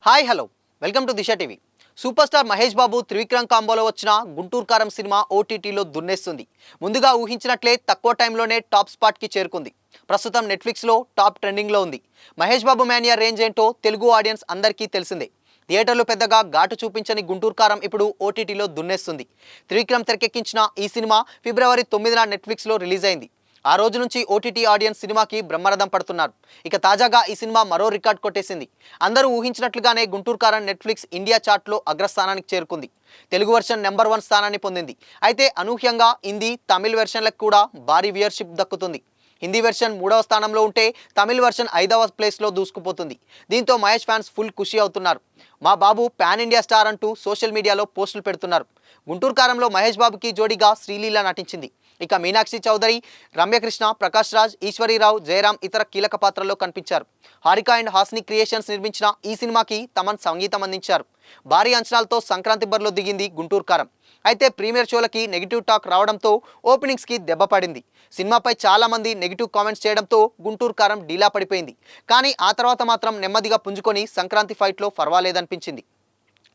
Hi hello welcome to Disha TV. Super star Mahesh Babu Trivikram కాంబోలో వచ్చిన గుంటూరు కారం సినిమా ఓటీటీలో దున్నేస్తుంది. ముందుగా ఊహించినట్లే తక్కువ టైంలోనే టాప్ స్పాట్కి చేరుకుంది. ప్రస్తుతం నెట్ఫ్లిక్స్లో టాప్ ట్రెండింగ్లో ఉంది. మహేష్ బాబు మేనియా రేంజ్ ఏంటో తెలుగు ఆడియన్స్ అందరికీ తెలిసిందే. థియేటర్లో పెద్దగా ఘాటు చూపించని గుంటూరు కారం ఇప్పుడు ఓటీటీలో దున్నేస్తుంది. త్రివిక్రమ్ తెరకెక్కించిన ఈ సినిమా ఫిబ్రవరి 9న నెట్ఫ్లిక్స్లో రిలీజ్ అయింది. ఆ రోజు నుంచి ఓటీటీ ఆడియన్స్ సినిమాకి బ్రహ్మరథం పడుతున్నారు. ఇక తాజాగా ఈ సినిమా మరో రికార్డ్ కొట్టేసింది. అందరూ ఊహించినట్లుగానే గుంటూరు కారం నెట్ఫ్లిక్స్ ఇండియా చార్ట్లో అగ్రస్థానానికి చేరుకుంది. తెలుగు వెర్షన్ నెంబర్ 1 స్థానాన్ని పొందింది. అయితే అనూహ్యంగా హిందీ, తమిళ్ వెర్షన్లకు కూడా భారీ వ్యూయర్షిప్ దక్కుతుంది. హిందీ వెర్షన్ 3వ స్థానంలో ఉంటే తమిళ్ వెర్షన్ 5వ ప్లేస్లో దూసుకుపోతుంది. దీంతో మహేష్ ఫ్యాన్స్ ఫుల్ ఖుషి అవుతున్నారు. మా బాబు పాన్ ఇండియా స్టార్ అంటూ సోషల్ మీడియాలో పోస్టులు పెడుతున్నారు. గుంటూరు కారంలో మహేష్ బాబుకి జోడీగా శ్రీలీల నటించింది. ఇక మీనాక్షి చౌదరి, రమ్యకృష్ణ, ప్రకాష్ రాజ్, ఈశ్వరీరావు, జయరాం ఇతర కీలక పాత్రల్లో కనిపించారు. హారిక అండ్ హాస్ని క్రియేషన్స్ నిర్మించిన ఈ సినిమాకి తమన్ సంగీతం అందించారు. భారీ అంచనాలతో సంక్రాంతి బరిలో దిగింది గుంటూరు కారం. అయితే ప్రీమియర్ షోలకి నెగిటివ్ టాక్ రావడంతో ఓపెనింగ్స్కి దెబ్బ పడింది. సినిమాపై చాలా మంది నెగిటివ్ కామెంట్స్ చేయడంతో గుంటూరు కారం డీలా పడిపోయింది. కానీ ఆ తర్వాత మాత్రం నెమ్మదిగా పుంజుకొని సంక్రాంతి ఫైట్లో పర్వాలేదనిపించింది.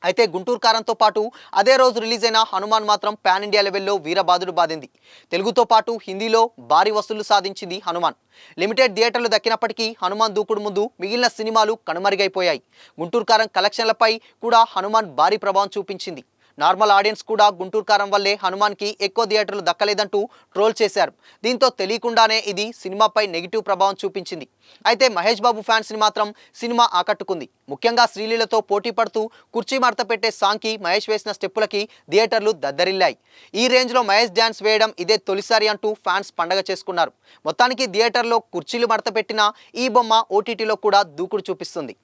అయితే గుంటూరు కారంతో పాటు అదే రోజు రిలీజ్ అయిన హనుమాన్ మాత్రం పాన్ ఇండియా లెవెల్లో వీరబాదుడు బాధింది. తెలుగుతో పాటు హిందీలో భారీ వసూళ్లు సాధించింది హనుమాన్. లిమిటెడ్ థియేటర్లు దక్కినప్పటికీ హనుమాన్ దూకుడు ముందు మిగిలిన సినిమాలు కనుమరుగైపోయాయి. గుంటూరు కారం కలెక్షన్లపై కూడా హనుమాన్ భారీ ప్రభావం చూపించింది. నార్మల్ ఆడియన్స్ కూడా గుంటూరు కారం వల్లే హనుమాన్కి ఎక్కువ థియేటర్లు దక్కలేదంటూ ట్రోల్ చేశారు. దీంతో తెలియకుండానే ఇది సినిమాపై నెగిటివ్ ప్రభావం చూపించింది. అయితే మహేష్ బాబు ఫ్యాన్స్ని మాత్రం సినిమా ఆకట్టుకుంది. ముఖ్యంగా శ్రీలీలతో పోటీ పడుతూ కుర్చీ మడత పెట్టే సాంగ్కి మహేష్ వేసిన స్టెప్పులకి థియేటర్లు దద్దరిల్లాయి. ఈ రేంజ్లో మహేష్ డ్యాన్స్ వేయడం ఇదే తొలిసారి అంటూ ఫ్యాన్స్ పండగ చేసుకున్నారు. మొత్తానికి థియేటర్లో కుర్చీలు మడత పెట్టిన ఈ బొమ్మ ఓటీటీలో కూడా దూకుడు చూపిస్తుంది.